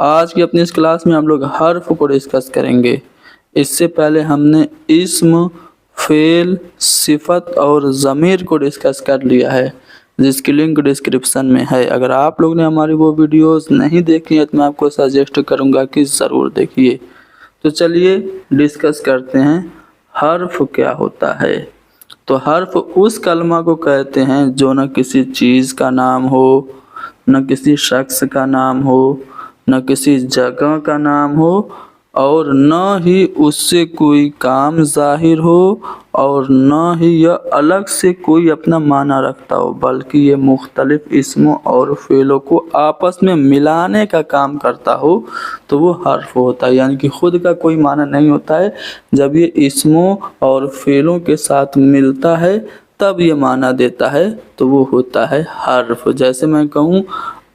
آج کی اپنی اس کلاس میں ہم لوگ حرف کو ڈسکس کریں گے۔ اس سے پہلے ہم نے اسم، فعل، صفت اور ضمیر کو ڈسکس کر لیا ہے، جس کی لنک ڈسکرپشن میں ہے۔ اگر آپ لوگ نے ہماری وہ ویڈیوز نہیں دیکھی ہیں تو میں آپ کو سجیسٹ کروں گا کہ ضرور دیکھیے۔ تو چلیے ڈسکس کرتے ہیں حرف کیا ہوتا ہے۔ تو حرف اس کلمہ کو کہتے ہیں جو نہ کسی چیز کا نام ہو، نہ کسی شخص کا نام ہو، نہ کسی جگہ کا نام ہو، اور نہ ہی اس سے کوئی کام ظاہر ہو، اور نہ ہی یہ الگ سے کوئی اپنا معنی رکھتا ہو، بلکہ یہ مختلف اسموں اور فعلوں کو آپس میں ملانے کا کام کرتا ہو تو وہ حرف ہوتا ہے۔ یعنی کہ خود کا کوئی معنی نہیں ہوتا ہے، جب یہ اسموں اور فعلوں کے ساتھ ملتا ہے تب یہ معنی دیتا ہے تو وہ ہوتا ہے حرف۔ جیسے میں کہوں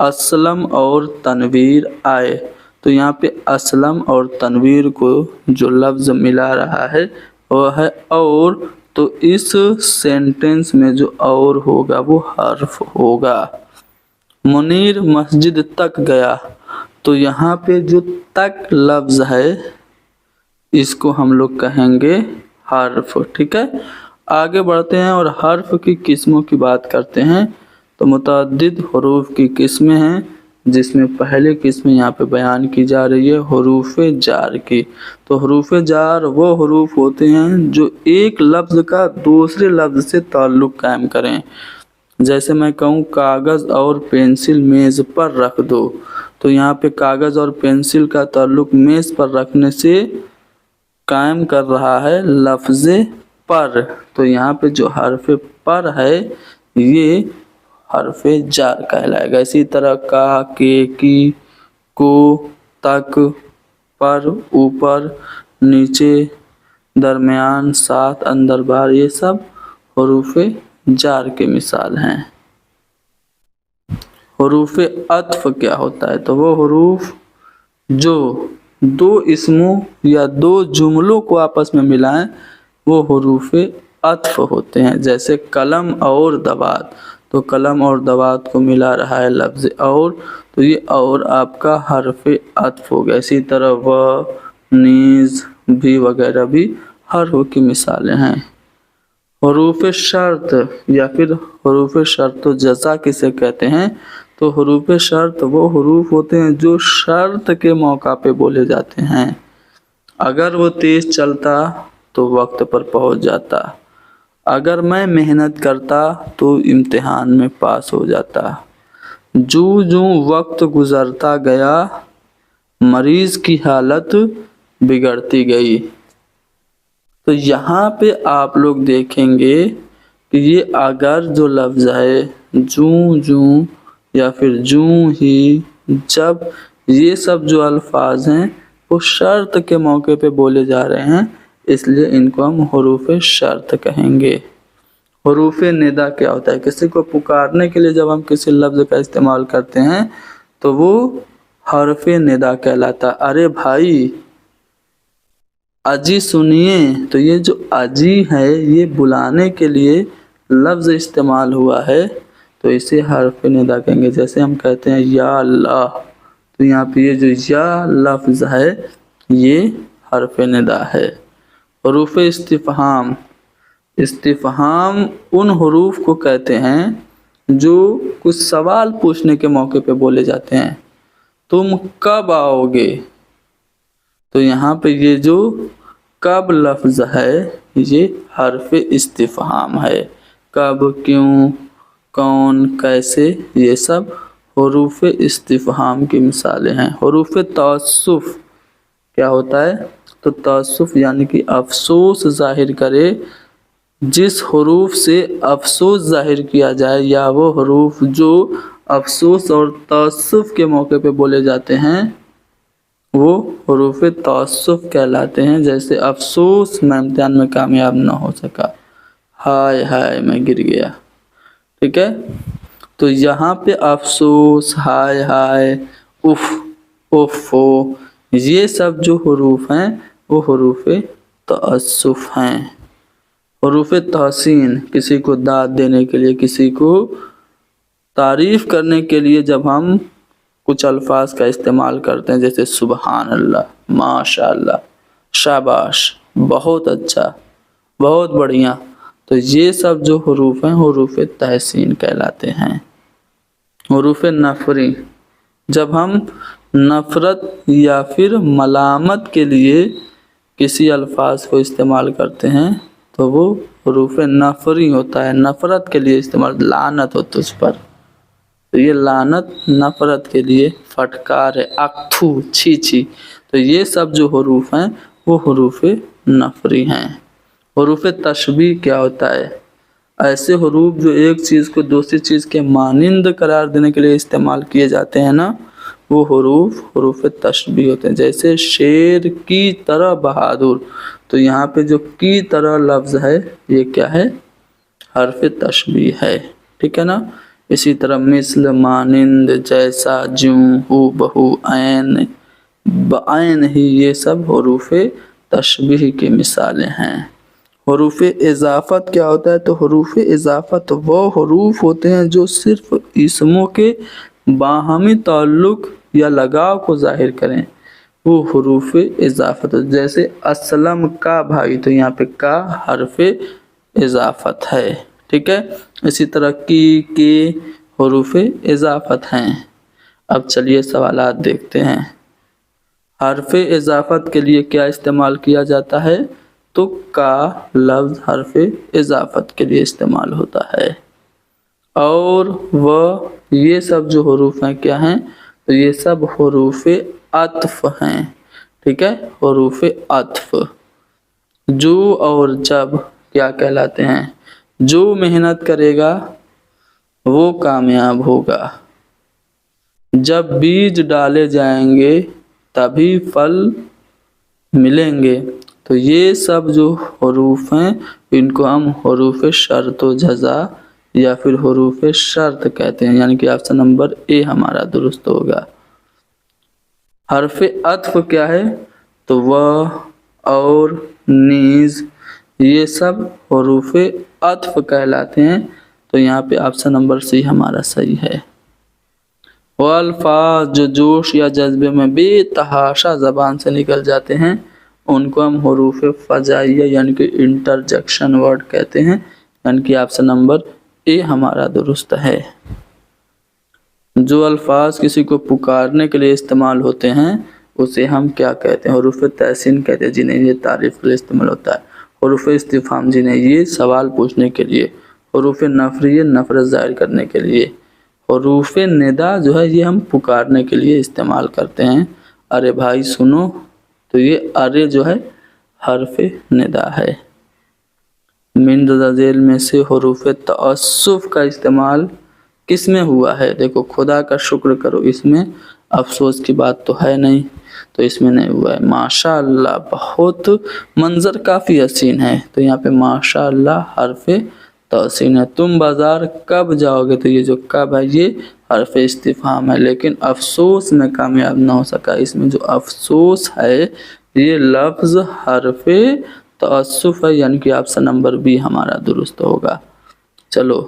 اسلم اور تنویر آئے، تو یہاں پہ اسلم اور تنویر کو جو لفظ ملا رہا ہے وہ ہے اور، تو اس سینٹنس میں جو اور ہوگا وہ حرف ہوگا۔ منیر مسجد تک گیا، تو یہاں پہ جو تک لفظ ہے اس کو ہم لوگ کہیں گے حرف، ٹھیک ہے۔ آگے بڑھتے ہیں اور حرف کی قسموں کی بات کرتے ہیں۔ تو متعدد حروف کی قسمیں ہیں، جس میں پہلی قسم یہاں پہ بیان کی جا رہی ہے حروف جار کی۔ تو حروف جار وہ حروف ہوتے ہیں جو ایک لفظ کا دوسرے لفظ سے تعلق قائم کریں۔ جیسے میں کہوں کاغذ اور پینسل میز پر رکھ دو، تو یہاں پہ کاغذ اور پینسل کا تعلق میز پر رکھنے سے قائم کر رہا ہے لفظ پر، تو یہاں پہ جو حرف پر ہے یہ حرف جار کہلائے گا۔ اسی طرح کا، کے، کی، کو، تک، پر، اوپر، نیچے، درمیان، ساتھ، اندر، باہر، یہ سب حروف جار کے مثال ہیں۔ حروف عطف کیا ہوتا ہے؟ تو وہ حروف جو دو اسموں یا دو جملوں کو آپس میں ملائیں وہ حروف عطف ہوتے ہیں۔ جیسے قلم اور دوات، تو قلم اور دوات کو ملا رہا ہے لفظ اور، تو یہ اور آپ کا حرف عطف ہو گیا۔ اسی طرح و، نیز، بھی وغیرہ بھی حرف کی مثالیں ہیں۔ حروف شرط یا پھر حروف شرط و جزا کسے کہتے ہیں؟ تو حروف شرط وہ حروف ہوتے ہیں جو شرط کے موقع پہ بولے جاتے ہیں۔ اگر وہ تیز چلتا تو وقت پر پہنچ جاتا، اگر میں محنت کرتا تو امتحان میں پاس ہو جاتا، جوں جوں وقت گزرتا گیا مریض کی حالت بگڑتی گئی۔ تو یہاں پہ آپ لوگ دیکھیں گے کہ یہ اگر جو لفظ ہے جوں جوں یا پھر جوں ہی، جب، یہ سب جو الفاظ ہیں وہ شرط کے موقع پہ بولے جا رہے ہیں، اس لیے ان کو ہم حروف شرط کہیں گے۔ حروف ندا کیا ہوتا ہے؟ کسی کو پکارنے کے لیے جب ہم کسی لفظ کا استعمال کرتے ہیں تو وہ حرف ندا کہلاتا۔ ارے بھائی اجی سنیے، تو یہ جو اجی ہے یہ بلانے کے لیے لفظ استعمال ہوا ہے تو اسے حرف ندا کہیں گے۔ جیسے ہم کہتے ہیں یا اللہ، تو یہاں پہ یہ جو یا لفظ ہے یہ حرف ندا ہے۔ حروف استفہام، استفہام ان حروف کو کہتے ہیں جو کچھ سوال پوچھنے کے موقع پہ بولے جاتے ہیں۔ تم کب آؤ گے؟ تو یہاں پہ یہ جو کب لفظ ہے یہ حرف استفہام ہے۔ کب، کیوں، کون، کیسے، یہ سب حروف استفہام کی مثالیں ہیں۔ حروف تعسف کیا ہوتا ہے؟ تو تعسف یعنی کہ افسوس ظاہر کرے، جس حروف سے افسوس ظاہر کیا جائے یا وہ حروف جو افسوس اور تعسف کے موقع پہ بولے جاتے ہیں وہ حروف تعسف کہلاتے ہیں۔ جیسے افسوس میں امتحان میں کامیاب نہ ہو سکا، ہائے ہائے میں گر گیا، ٹھیک ہے۔ تو یہاں پہ افسوس، ہائے ہائے، اف، اوفو، یہ سب جو حروف ہیں وہ حروف تعسف ہیں۔ حروف تحسین، کسی کو داد دینے کے لیے، کسی کو تعریف کرنے کے لیے جب ہم कुछ अल्फाज का इस्तेमाल करते हैं जैसे सुबहान अल्लाह, माशा अल्लाह, शाबाश, बहुत अच्छा, बहुत बढ़िया। तो ये सब जो हरूफ हैं हरूफ तहसीन कहलाते हैं। हरूफ नफरी, जब हम नफ़रत या फिर मलामत के लिए किसी अल्फाज को इस्तेमाल करते हैं तो वो हरूफ नफरी होता है, नफ़रत के लिए इस्तेमाल, लानत हो तुझ पर, तो ये लानत नफ़रत के लिए, फटकार है, अक्थू, छी छी। तो ये सब जो हरूफ हैं वो हरूफ नफरी हैं। हरूफ तशबीह क्या होता है? ऐसे हरूफ जो एक चीज़ को दूसरी चीज़ के मानिंद करार देने के लिए इस्तेमाल किए जाते हैं ना, वो हरूफ तशबीह होते हैं। जैसे शेर की तरह बहादुर, तो यहाँ पे जो की तरह लफ्ज़ है ये क्या है? हर्फ तशबीह है, ठीक है ना। इसी तरह मिस्ल, मानिंद, जैसा, ज्यूं, हू बहू, ऐन, बआन ही, ये सब हरूफ तशबीह की मिसालें हैं। हरूफ इजाफत क्या होता है? तो हरूफ इजाफत वो हरूफ होते हैं जो सिर्फ इसमों के बाहमी ताल्लुक़ या लगाव को ज़ाहिर करें, वो हरूफ इजाफत। जैसे असलम का भाई, तो यहाँ पे का हर्फ इजाफत है, ठीक है। इसी तरह की, के हरूफ इजाफत हैं। अब चलिए सवालात देखते हैं। हर्फ इजाफत के लिए क्या इस्तेमाल किया जाता है? तो का लफ्ज़ हर्फ इजाफत के लिए इस्तेमाल होता है। और वह, ये सब जो हरूफ हैं क्या हैं? तो ये सब हरूफ अत्फ हैं, ठीक है, हरूफ अत्फ। जो और जब क्या कहलाते हैं? जो मेहनत करेगा वो कामयाब होगा, जब बीज डाले जाएंगे तभी फल मिलेंगे। तो ये सब जो हरूफ हैं इनको हम हरूफ शर्त व जज़ा या फिर हरूफ शर्त कहते हैं, यानी कि ऑप्शन नंबर ए हमारा दुरुस्त होगा। हर्फ अत्फ क्या है? तो वह, और, नीज, ये सब हरूफ अत्फ कहलाते हैं। तो यहाँ पे ऑप्शन नंबर सी हमारा सही है। वो अल्फाज जो जोश या जज्बे में बेतहाशा ज़बान से निकल जाते हैं उनको हम हरूफ फ़जाइया यानी कि इंटरजेक्शन वर्ड कहते हैं, यानी कि ऑप्शन नंबर ए हमारा दुरुस्त है। जो अल्फाज किसी को पुकारने के लिए इस्तेमाल होते हैं उसे हम क्या कहते हैं? हरूफ तहसीन कहते हैं, जिन्हें ये तारीफ़ के लिए इस्तेमाल होता है। हरूफ इस्तिफ़हाम, जिन्हें ये सवाल पूछने के लिए। हरूफ नफरी, नफ़रत ज़ाहिर करने के लिए। हरूफ निदा जो है ये हम पुकारने के लिए इस्तेमाल करते हैं, अरे भाई सुनो, तो ये अरे जो है हर्फ निदा है। मिन ज़ेल में से हरूफ तअस्सुफ़ का इस्तेमाल किस में हुआ है? देखो, खुदा का शुक्र करो, इसमें अफसोस की बात तो है नहीं, तो इसमें नहीं हुआ है। माशा अल्लाह, बहुत मंजर काफ़ी हसीन है, तो यहाँ पे माशा अल्लाह हर्फ तहसीन है। तुम बाज़ार कब जाओगे? तो ये जो कब है ये हर्फ इस्तिफ़हाम है, लेकिन अफसोस में कामयाब ना हो सका। इसमें जो अफसोस है ये लफ्ज़ हर्फ तअस्सुफ़ है, यानी कि ऑप्शन नंबर बी हमारा दुरुस्त होगा। चलो,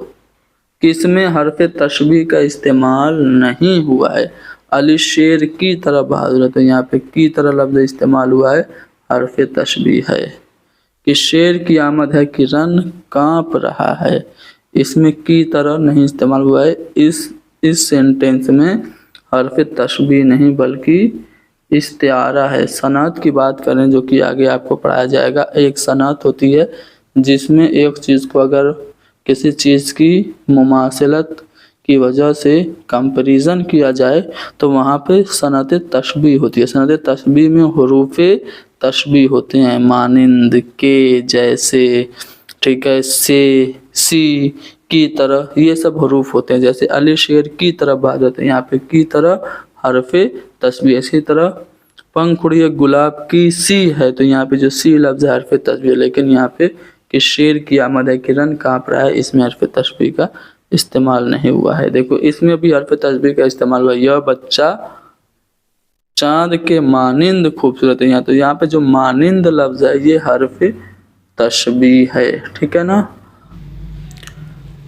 किसमें हर्फ तशबीह का इस्तेमाल नहीं हुआ है? अली शेर की तरह बहादुर है, तो यहाँ पे की तरह लफ्ज़ इस्तेमाल हुआ है, हर्फ तशबीह है। कि शेर की आमद है कि रन काँप रहा है, इसमें की तरह नहीं इस्तेमाल हुआ है। इस सेंटेंस में हर्फ तशबीह नहीं बल्कि इस्तिआरा है। सनअत की बात करें जो कि आगे आपको पढ़ाया जाएगा, एक सनअत होती है जिसमें एक चीज़ को अगर किसी चीज़ की मुमासिलत की वजह से कंपैरिजन किया जाए तो वहाँ पे सनअत तशबीह होती है। सनअत तशबीह में हरूफ तशबीह होते हैं, मानिंद, के, जैसे, ठीक है, से, सी, की तरह, ये सब हरूफ होते हैं। जैसे अली शेर की तरह बहादुर है, यहाँ पे की तरह हर्फ तशबीह। इसी तरह पंख उड़िए गुलाब की सी है, तो यहाँ पे जो सी लफ्ज़ है हर्फ तशबीह, लेकिन यहाँ पे कि शेर की आमद है कि रन काँप रहा है, इसमें हर्फ तशबीह का इस्तेमाल नहीं हुआ है। देखो, इसमें भी हर्फ तशबीह का इस्तेमाल हुआ। यह बच्चा चाँद के मानिंद खूबसूरत है, यहाँ तो यहाँ पे जो मानिंद लफ्ज़ है ये हर्फ तशबीह है, ठीक है ना।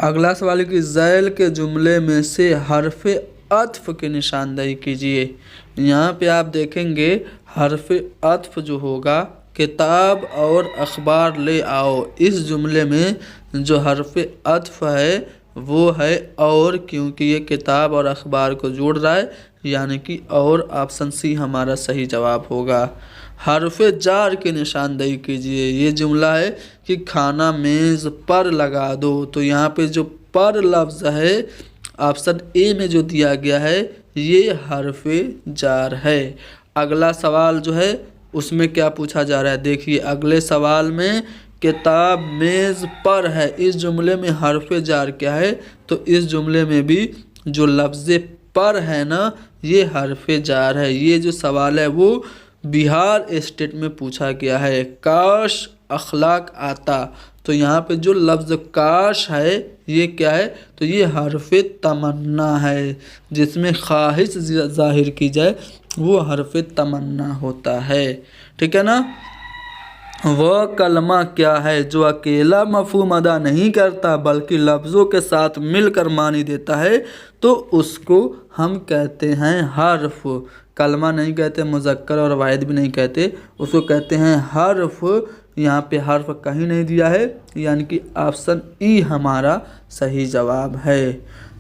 अगला सवाल कि ज़ैल के जुमले में से हर्फ अत्फ की निशानदेही कीजिए। यहाँ पे आप देखेंगे हर्फ अत्फ जो होगा, किताब और अखबार ले आओ, इस जुमले में जो हर्फ अत्फ है वो है और, क्योंकि ये किताब और अखबार को जोड़ रहा है, यानी कि और। ऑप्शन सी हमारा सही जवाब होगा। हर्फ जार की निशानदेही कीजिए। ये जुमला है कि खाना मेज़ पर लगा दो, तो यहाँ पे जो पर लफ्ज़ है ऑप्शन ए में जो दिया गया है ये हर्फ जार है। अगला सवाल जो है उसमें क्या पूछा जा रहा है, देखिए अगले सवाल में किताब मेज़ पर है, इस जुमले में हर्फ जार क्या है, तो इस जुमले में भी जो लफ्ज़ पर है ना ये हर्फ जार है। ये जो सवाल है वो बिहार स्टेट में पूछा गया है। काश अखलाक आता, तो यहाँ पे जो लफ्ज़ काश है ये क्या है, तो ये हर्फ तमन्ना है। जिसमें ख्वाहिश ज़ाहिर की जाए वो हर्फ तमन्ना होता है। ठीक है ना। वह कलमा क्या है जो अकेला मफ़हूम अदा नहीं करता बल्कि लफ्ज़ों के साथ मिलकर मानी देता है, तो उसको हम कहते हैं हर्फ। कलमा नहीं कहते, मुज़क्कर और वाहिद भी नहीं कहते, उसको कहते हैं हर्फ। यहाँ पे हर्फ कहीं नहीं दिया है, यानी कि ऑप्शन ई हमारा सही जवाब है।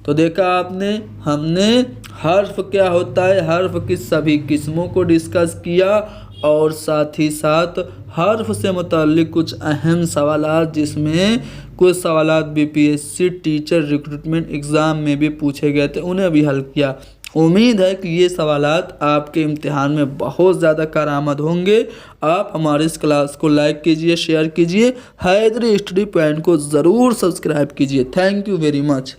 तो देखा आपने, हमने हर्फ क्या होता है, हर्फ की सभी किस्मों को डिस्कस किया और साथ ही साथ हर्फ से मुताल्लिक़ कुछ अहम सवालात, जिसमें कुछ सवालात बीपीएससी टीचर रिक्रूटमेंट एग्ज़ाम में भी पूछे गए थे, उन्हें भी हल किया। उम्मीद है कि ये सवालात आपके इम्तिहान में बहुत ज़्यादा कारआमद होंगे। आप हमारे इस क्लास को लाइक कीजिए, शेयर कीजिए, हैदरी स्टडी पॉइंट को ज़रूर सब्सक्राइब कीजिए। Thank you very much.